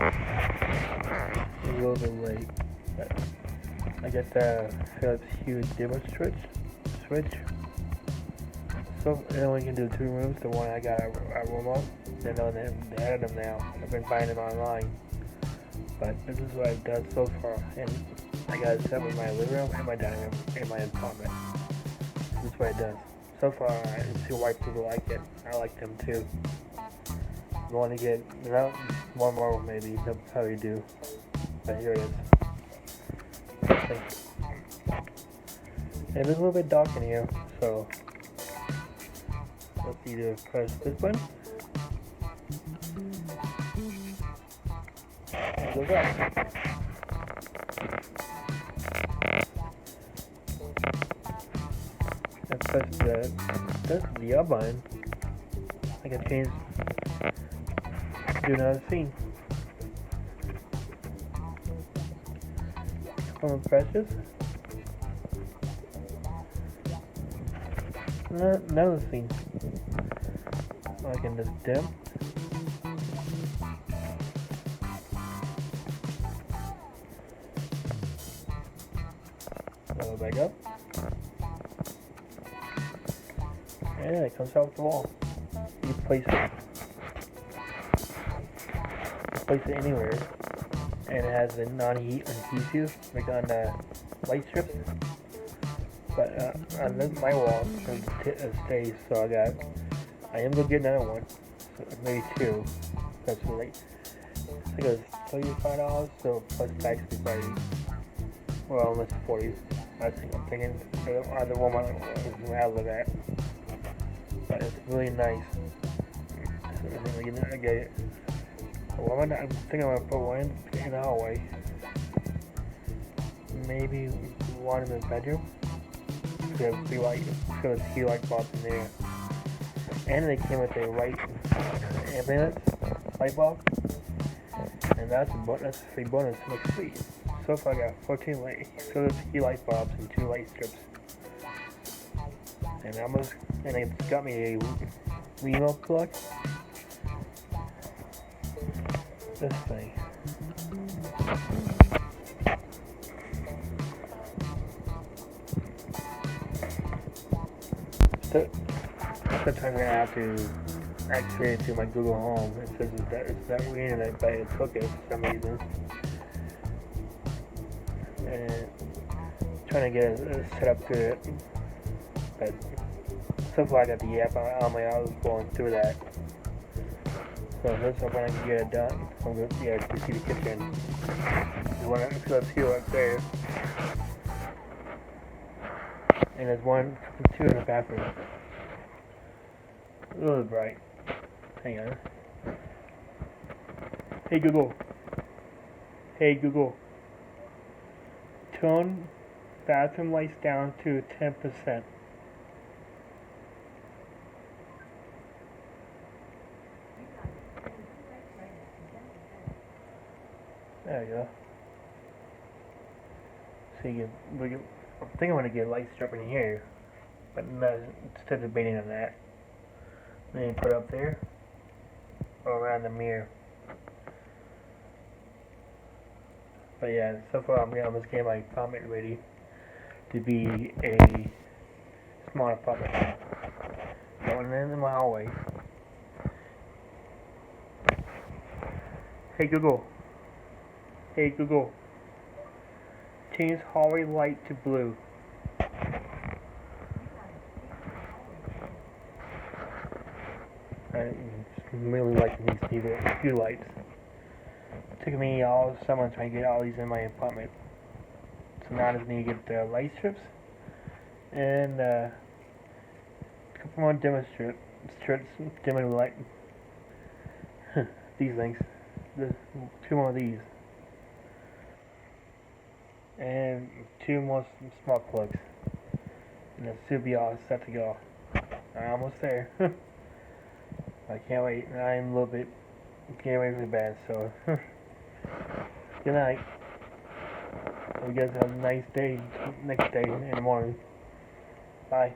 A little bit late, but I got the Philips Hue dimmer switch. So it only can do 2 rooms. The one I got at Walmart. They know they added them now. I've been buying them online. But this is what I've done so far. And I got it set with my living room and my dining room in my apartment. This is what it does. So far, I see why people like it. I like them too. I want to get one more maybe. They'll probably do. But here it is. And it's a little bit dark in here, so let's either press this button. And it goes up. And press the up button. I can change do another scene. Couple of presses. Another scene. I can just dim. Go back up. And it comes out the wall. You place it anywhere. And it has a non-heat adhesive like on the light strips. But on my wall it stays, so I am gonna get another one, so maybe 2. That's like I think it was $35, so plus tax is probably almost 40. I'm thinking either one I look at, but it's really nice. So I get it. Well, I'm thinking I'm gonna put one in the hallway, maybe one in the bedroom. Because he light bulbs in there, and they came with a ambulance light bulb, and that's a free bonus next week. So far I got 14 Philips Hue light bulbs and 2 light strips, and it's got me a remote plug. This thing. Sometimes I have to activate it through my Google Home. It says it's not reading it, but it took it for some reason. And trying to get it set up to it. But so far I got the app on my house going through that. So this is when I can get it done. I'm going to see the kitchen. There's one Philips Hue up there. And there's 2 in the bathroom. A little bright. Hang on. Hey Google. Tone bathroom lights down to 10%. There you go. So I think I'm going to get a light strip in here, but instead of debating on that. Then you put it up there, or around the mirror. But yeah, so far I'm just getting my apartment ready to be a smart apartment. Going in my hallway. Hey Google. Change hallway light to blue. I really like these few lights. It took me all summer trying to get all these in my apartment. So now I just need to get the light strips and a couple more dimmer strips, dimmer light. These things. 2 more of these. And 2 more smart plugs. And it should be all set to go. I'm almost there. I can't wait. I'm a little bit getting away from the bed, so good night. Hope you guys have a nice day next day in the morning. Bye.